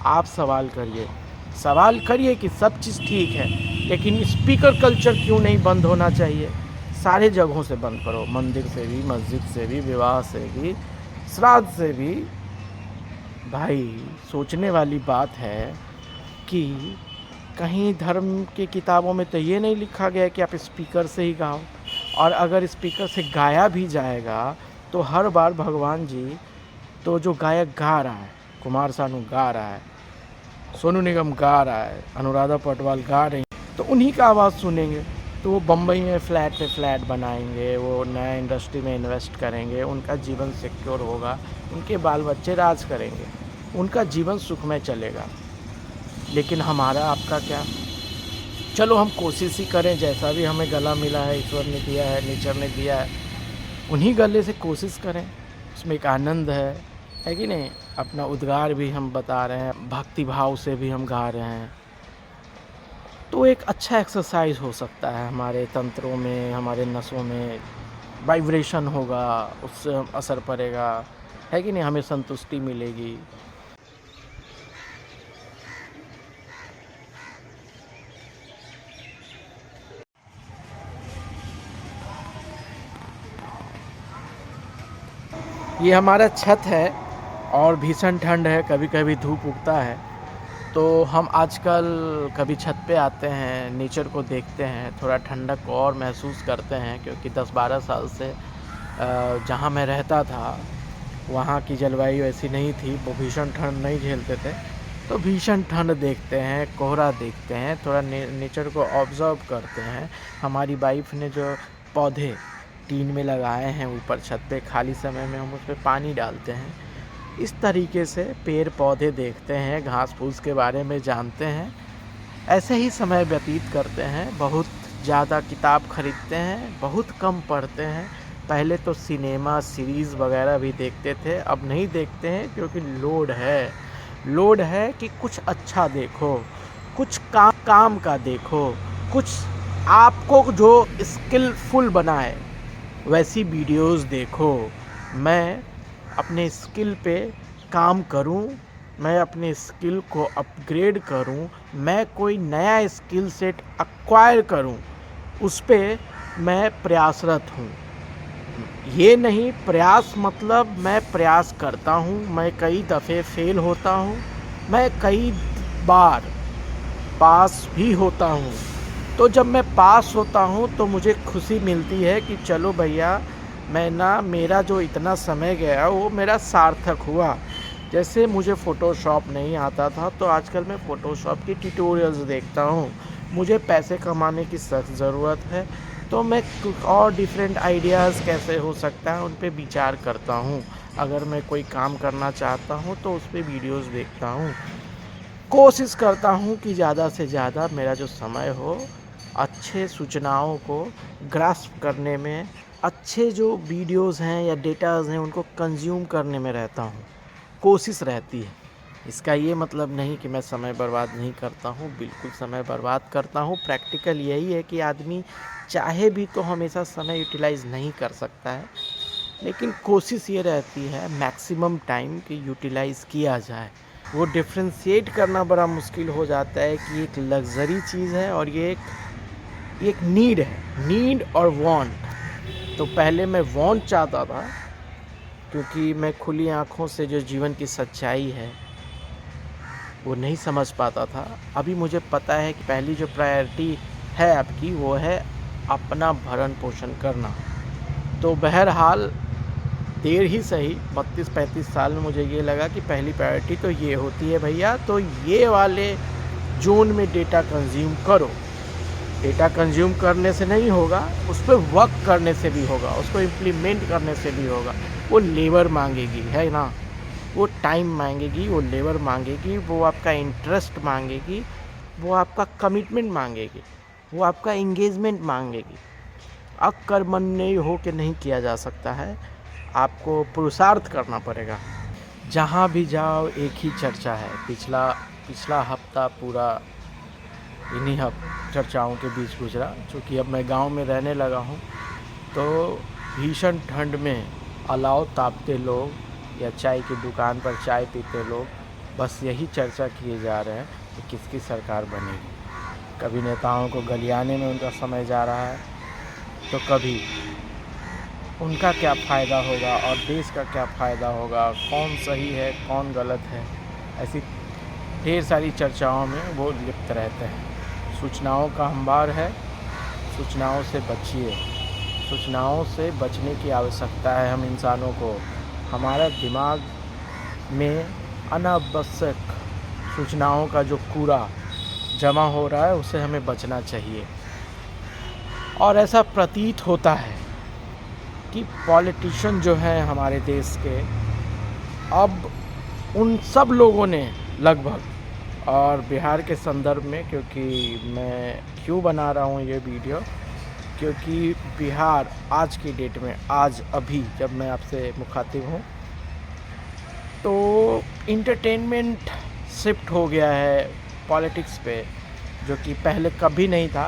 आप सवाल करिए कि सब चीज़ ठीक है, लेकिन स्पीकर कल्चर क्यों नहीं बंद होना चाहिए? सारे जगहों से बंद करो, मंदिर से भी, मस्जिद से भी, विवाह से भी, श्राद्ध से भी। भाई सोचने वाली बात है कि कहीं धर्म की किताबों में तो ये नहीं लिखा गया है कि आप स्पीकर से ही गाओ, और अगर स्पीकर से गाया भी जाएगा तो हर बार भगवान जी, तो जो गायक गा रहा है, कुमार सानू गा रहा है, सोनू निगम गा रहा है, अनुराधा पौडवाल गा रही हैं, तो उन्हीं का आवाज़ सुनेंगे। तो वो बम्बई में फ्लैट पे फ्लैट बनाएंगे, वो नया इंडस्ट्री में इन्वेस्ट करेंगे, उनका जीवन सिक्योर होगा, उनके बाल बच्चे राज करेंगे, उनका जीवन सुखमय चलेगा। लेकिन हमारा आपका क्या? चलो हम कोशिश ही करें, जैसा भी हमें गला मिला है, ईश्वर ने दिया है, नेचर ने दिया है, उन्हीं गले से कोशिश करें। उसमें एक आनंद है कि नहीं? अपना उद्गार भी हम बता रहे हैं, भक्ति भाव से भी हम गा रहे हैं, तो एक अच्छा एक्सरसाइज हो सकता है हमारे तंत्रों में, हमारे नसों में वाइब्रेशन होगा, उससे असर पड़ेगा, है कि नहीं? हमें संतुष्टि मिलेगी। ये हमारा छत है और भीषण ठंड है, कभी कभी धूप उगता है, तो हम आजकल कभी छत पे आते हैं, नेचर को देखते हैं, थोड़ा ठंडक को और महसूस करते हैं, क्योंकि 10-12 साल से जहाँ मैं रहता था वहाँ की जलवायु ऐसी नहीं थी, वो भीषण ठंड नहीं झेलते थे। तो भीषण ठंड देखते हैं, कोहरा देखते हैं, थोड़ा नेचर को ऑब्ज़र्व करते हैं। हमारी वाइफ ने जो पौधे टीन में लगाए हैं ऊपर छत पे, खाली समय में हम उस पे पानी डालते हैं। इस तरीके से पेड़ पौधे देखते हैं, घास फूस के बारे में जानते हैं, ऐसे ही समय व्यतीत करते हैं। बहुत ज़्यादा किताब खरीदते हैं, बहुत कम पढ़ते हैं। पहले तो सिनेमा सीरीज़ वगैरह भी देखते थे, अब नहीं देखते हैं, क्योंकि लोड है कि कुछ अच्छा देखो, कुछ काम का देखो, कुछ आपको जो स्किलफुल बनाए वैसी वीडियोस देखो। मैं अपने स्किल पे काम करूं, मैं अपने स्किल को अपग्रेड करूं, मैं कोई नया स्किल सेट एक्वायर करूं, उस पे मैं प्रयासरत हूं। ये नहीं प्रयास मतलब मैं प्रयास करता हूँ, मैं कई दफ़े फेल होता हूँ, मैं कई बार पास भी होता हूँ। तो जब मैं पास होता हूँ तो मुझे खुशी मिलती है कि चलो भैया, मेरा जो इतना समय गया वो मेरा सार्थक हुआ। जैसे मुझे फ़ोटोशॉप नहीं आता था, तो आजकल मैं फ़ोटोशॉप की ट्यूटोरियल्स देखता हूँ। मुझे पैसे कमाने की सख्त ज़रूरत है, तो मैं और डिफरेंट आइडियाज़ कैसे हो सकता है उन पे विचार करता हूँ। अगर मैं कोई काम करना चाहता हूँ तो उस पे वीडियोज़ देखता हूँ। कोशिश करता हूँ कि ज़्यादा से ज़्यादा मेरा जो समय हो, अच्छे सूचनाओं को ग्रास्प करने में, अच्छे जो वीडियोज़ हैं या डेटाज़ हैं उनको कंज्यूम करने में रहता हूँ, कोशिश रहती है। इसका ये मतलब नहीं कि मैं समय बर्बाद नहीं करता हूँ, बिल्कुल समय बर्बाद करता हूँ। प्रैक्टिकल यही है कि आदमी चाहे भी तो हमेशा समय यूटिलाइज़ नहीं कर सकता है, लेकिन कोशिश ये रहती है मैक्सिमम टाइम कि यूटिलाइज़ किया जाए। वो डिफ्रेंशिएट करना बड़ा मुश्किल हो जाता है कि एक लग्ज़री चीज़ है और ये एक नीड है, नीड और वांट। तो पहले मैं वांट चाहता था, क्योंकि मैं खुली आँखों से जो जीवन की सच्चाई है वो नहीं समझ पाता था। अभी मुझे पता है कि पहली जो प्रायोरिटी है आपकी, वो है अपना भरण पोषण करना। तो बहरहाल देर ही सही, 32-35 साल में मुझे ये लगा कि पहली प्रायोरिटी तो ये होती है भैया, तो ये वाले जोन में डेटा कंज्यूम करो। डेटा कंज्यूम करने से नहीं होगा, उस पर वर्क करने से भी होगा, उसको इम्प्लीमेंट करने से भी होगा। वो लेबर मांगेगी, है ना? वो टाइम मांगेगी, वो लेबर मांगेगी, वो आपका इंटरेस्ट मांगेगी, वो आपका कमिटमेंट मांगेगी, वो आपका इंगेजमेंट मांगेगी। अकर्मण्य हो के नहीं किया जा सकता है, आपको पुरुषार्थ करना पड़ेगा। जहाँ भी जाओ एक ही चर्चा है। पिछला हफ्ता पूरा इन्हीं चर्चाओं के बीच गुजरा। चूँकि अब मैं गांव में रहने लगा हूँ, तो भीषण ठंड में अलाव तापते लोग या चाय की दुकान पर चाय पीते लोग बस यही चर्चा किए जा रहे हैं कि किसकी सरकार बनेगी। कभी नेताओं को गलियाने में उनका समय जा रहा है, तो कभी उनका क्या फ़ायदा होगा और देश का क्या फ़ायदा होगा, कौन सही है कौन गलत है, ऐसी ढेर सारी चर्चाओं में वो लिप्त रहते हैं। सूचनाओं का अंबार है, सूचनाओं से बचिए। सूचनाओं से बचने की आवश्यकता है हम इंसानों को। हमारा दिमाग में अनावश्यक सूचनाओं का जो कूड़ा जमा हो रहा है, उससे हमें बचना चाहिए। और ऐसा प्रतीत होता है कि पॉलिटिशियन जो हैं हमारे देश के, अब उन सब लोगों ने लगभग, और बिहार के संदर्भ में, क्योंकि मैं क्यों बना रहा हूँ ये वीडियो, क्योंकि बिहार आज की डेट में, आज अभी जब मैं आपसे मुखातिब हूँ, तो इंटरटेनमेंट शिफ्ट हो गया है पॉलिटिक्स पे, जो कि पहले कभी नहीं था।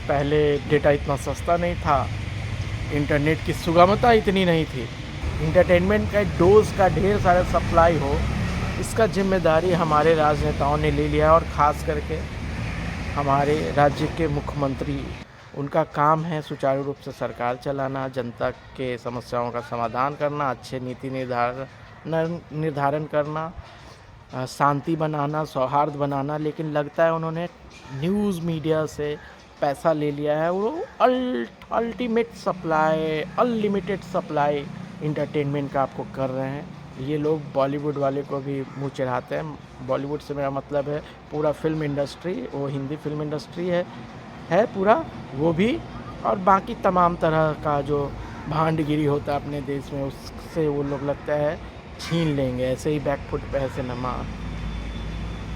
पहले डेटा इतना सस्ता नहीं था, इंटरनेट की सुगमता इतनी नहीं थी, इंटरटेनमेंट का डोज का ढेर सारा सप्लाई हो, इसका जिम्मेदारी हमारे राजनेताओं ने ले लिया। और ख़ास करके हमारे राज्य के मुख्यमंत्री, उनका काम है सुचारू रूप से सरकार चलाना, जनता के समस्याओं का समाधान करना, अच्छे नीति निर्धारण करना, शांति बनाना, सौहार्द बनाना। लेकिन लगता है उन्होंने न्यूज़ मीडिया से पैसा ले लिया है। वो ultimate supply, unlimited supply entertainment का आपको कर रहे हैं। ये लोग बॉलीवुड वाले को भी मुँह चढ़ाते हैं। बॉलीवुड से मेरा मतलब है पूरा फिल्म इंडस्ट्री, वो हिंदी फिल्म इंडस्ट्री है पूरा, वो भी, और बाकी तमाम तरह का जो भांडगिरी होता है अपने देश में, उससे वो लोग लगता है छीन लेंगे, ऐसे ही बैकफुट पे ऐसे नमा।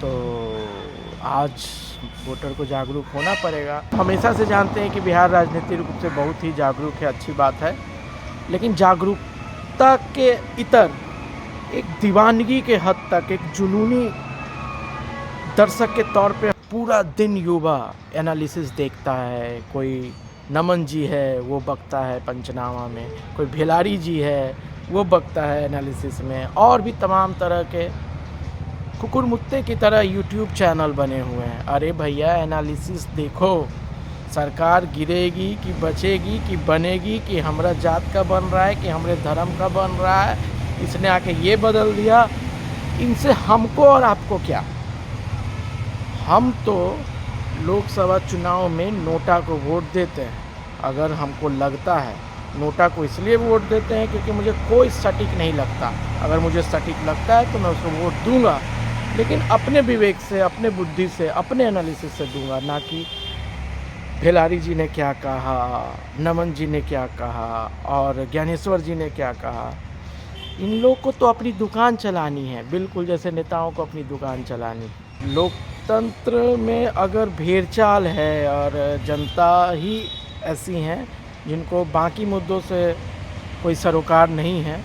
तो आज वोटर को जागरूक होना पड़ेगा। हमेशा से जानते हैं कि बिहार राजनीतिक रूप से बहुत ही जागरूक है, अच्छी बात है, लेकिन जागरूकता के इतर एक दीवानगी के हद तक, एक जुनूनी दर्शक के तौर पे पूरा दिन युवा एनालिसिस देखता है। कोई नमन जी है वो बकता है पंचनामा में, कोई भिलारी जी है वो बकता है एनालिसिस में, और भी तमाम तरह के कुकुर मुत्ते की तरह यूट्यूब चैनल बने हुए हैं। अरे भैया, एनालिसिस देखो, सरकार गिरेगी कि बचेगी कि बनेगी, कि हमारा जात का बन रहा है कि हमारे धर्म का बन रहा है, इसने आके ये बदल दिया, इनसे हमको और आपको क्या। हम तो लोकसभा चुनाव में नोटा को वोट देते हैं। अगर हमको लगता है, नोटा को इसलिए वोट देते हैं क्योंकि मुझे कोई सटीक नहीं लगता। अगर मुझे सटीक लगता है तो मैं उसको वोट दूंगा, लेकिन अपने विवेक से, अपने बुद्धि से, अपने एनालिसिस से दूंगा, ना कि भिलारी जी ने क्या कहा, नमन जी ने क्या कहा और ज्ञानेश्वर जी ने क्या कहा। इन लोग को तो अपनी दुकान चलानी है, बिल्कुल जैसे नेताओं को अपनी दुकान चलानी। लोकतंत्र में अगर भेड़चाल है और जनता ही ऐसी हैं जिनको बाकी मुद्दों से कोई सरोकार नहीं है,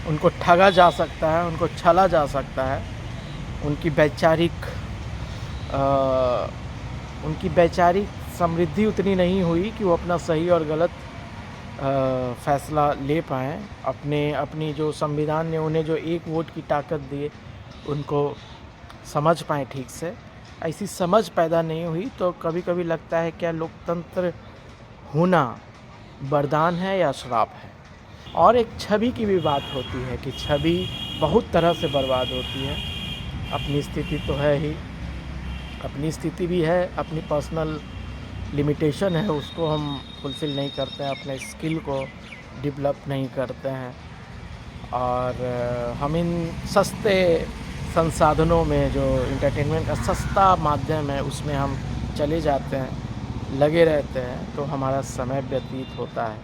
उनको ठगा जा सकता है, उनको छला जा सकता है, उनकी वैचारिक समृद्धि उतनी नहीं हुई कि वो अपना सही और गलत फैसला ले पाएँ। अपनी जो संविधान ने उन्हें जो एक वोट की ताकत दी, उनको समझ पाएँ ठीक से, ऐसी समझ पैदा नहीं हुई। तो कभी कभी लगता है क्या लोकतंत्र होना वरदान है या श्राप है। और एक छवि की भी बात होती है कि छवि बहुत तरह से बर्बाद होती है। अपनी स्थिति तो है ही, अपनी स्थिति भी है, अपनी पर्सनल लिमिटेशन है, उसको हम फुलफ़िल नहीं करते हैं, अपने स्किल को डेवलप नहीं करते हैं, और हम इन सस्ते संसाधनों में, जो इंटरटेनमेंट का सस्ता माध्यम है, उसमें हम चले जाते हैं, लगे रहते हैं, तो हमारा समय व्यतीत होता है।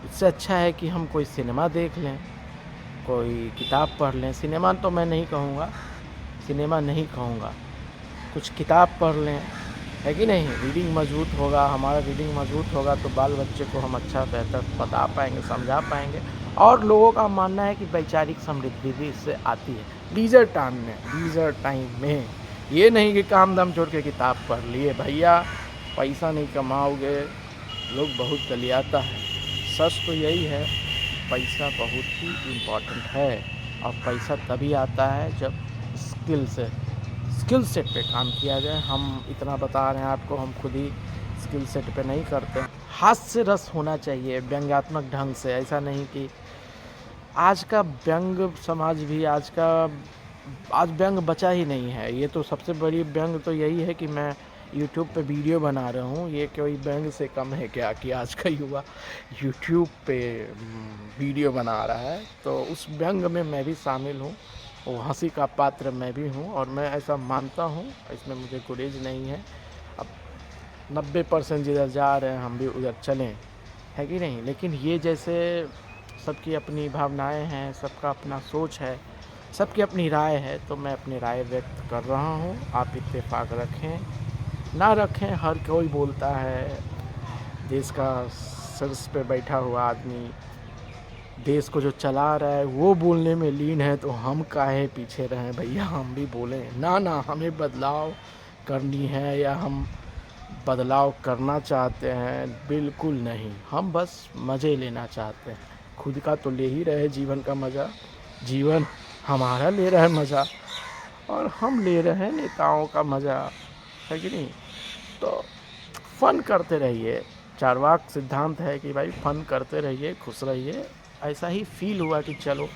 इससे अच्छा है कि हम कोई सिनेमा देख लें, कोई किताब पढ़ लें। सिनेमा तो मैं नहीं कहूँगा, सिनेमा नहीं कहूँगा, कुछ किताब पढ़ लें, है कि नहीं। रीडिंग मजबूत होगा, हमारा रीडिंग मजबूत होगा तो बाल बच्चे को हम अच्छा बेहतर बता पाएंगे, समझा पाएंगे। और लोगों का मानना है कि वैचारिक समृद्धि भी इससे आती है लीजर टाइम में। ये नहीं कि काम धाम छोड़ के किताब पढ़ लिए। भैया, पैसा नहीं कमाओगे, लोग बहुत गलियाता है। सच तो यही है, पैसा बहुत ही इम्पोर्टेंट है। और पैसा तभी आता है जब स्किल सेट पे काम किया जाए। हम इतना बता रहे हैं आपको, हम खुद ही स्किल सेट पे नहीं करते। हास्य रस होना चाहिए व्यंग्यात्मक ढंग से, ऐसा नहीं कि आज का व्यंग समाज भी आज व्यंग बचा ही नहीं है। ये तो सबसे बड़ी व्यंग तो यही है कि मैं यूट्यूब पे वीडियो बना रहा हूँ, ये कोई व्यंग से कम है क्या कि आज का युवा यूट्यूब पे वीडियो बना रहा है। तो उस व्यंग में मैं भी शामिल हूँ, वो हंसी का पात्र मैं भी हूँ और मैं ऐसा मानता हूँ, इसमें मुझे गुरेज नहीं है। अब 90% जिधर जा रहे हैं हम भी उधर चलें, है कि नहीं। लेकिन ये जैसे सबकी अपनी भावनाएं हैं, सबका अपना सोच है, सबकी अपनी राय है, तो मैं अपनी राय व्यक्त कर रहा हूँ। आप इत्तेफाक रखें ना रखें, हर कोई बोलता है। देश का शीर्ष पे बैठा हुआ आदमी देश को जो चला रहा है वो बोलने में लीन है, तो हम काहे पीछे रहें भैया, हम भी बोलें ना। हमें बदलाव करनी है या हम बदलाव करना चाहते हैं, बिल्कुल नहीं। हम बस मज़े लेना चाहते हैं, खुद का तो ले ही रहे जीवन का मज़ा, जीवन हमारा ले रहा है मज़ा और हम ले रहे हैं नेताओं का मज़ा, है कि नहीं। तो फ़न करते रहिए, चारवाक सिद्धांत है कि भाई फ़न करते रहिए, खुश रहिए। ऐसा ही फील हुआ कि चलो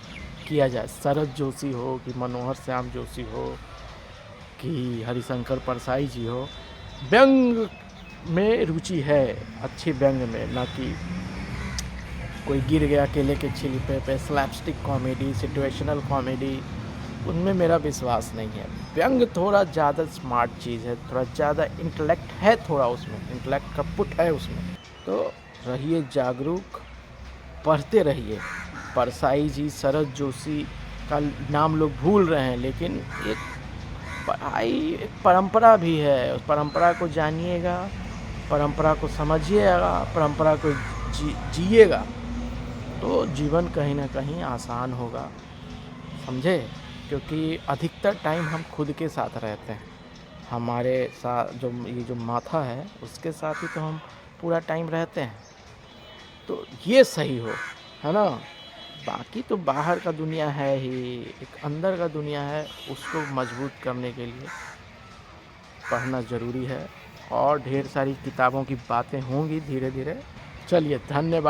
किया जाए। शरद जोशी हो कि मनोहर श्याम जोशी हो कि हरिशंकर परसाई जी हो, व्यंग में रुचि है, अच्छी व्यंग में, ना कि कोई गिर गया केले के छिलके पे स्लैपस्टिक कॉमेडी, सिचुएशनल कॉमेडी, उनमें मेरा विश्वास नहीं है। व्यंग थोड़ा ज़्यादा स्मार्ट चीज़ है, थोड़ा ज़्यादा इंटेलेक्ट है, थोड़ा उसमें इंटेलेक्ट का पुट है उसमें। तो रहिए जागरूक, पढ़ते रहिए। परसाई जी, शरद जोशी का नाम लोग भूल रहे हैं, लेकिन एक पढ़ाई एक परंपरा भी है। उस परंपरा को जानिएगा, परंपरा को समझिएगा, परंपरा को जिएगा, तो जीवन कहीं ना कहीं आसान होगा, समझे। क्योंकि अधिकतर टाइम हम खुद के साथ रहते हैं, हमारे साथ जो माथा है उसके साथ ही तो हम पूरा टाइम रहते हैं। तो ये सही हो, है ना। बाकी तो बाहर का दुनिया है ही, एक अंदर का दुनिया है, उसको मजबूत करने के लिए पढ़ना ज़रूरी है। और ढेर सारी किताबों की बातें होंगी धीरे धीरे। चलिए, धन्यवाद।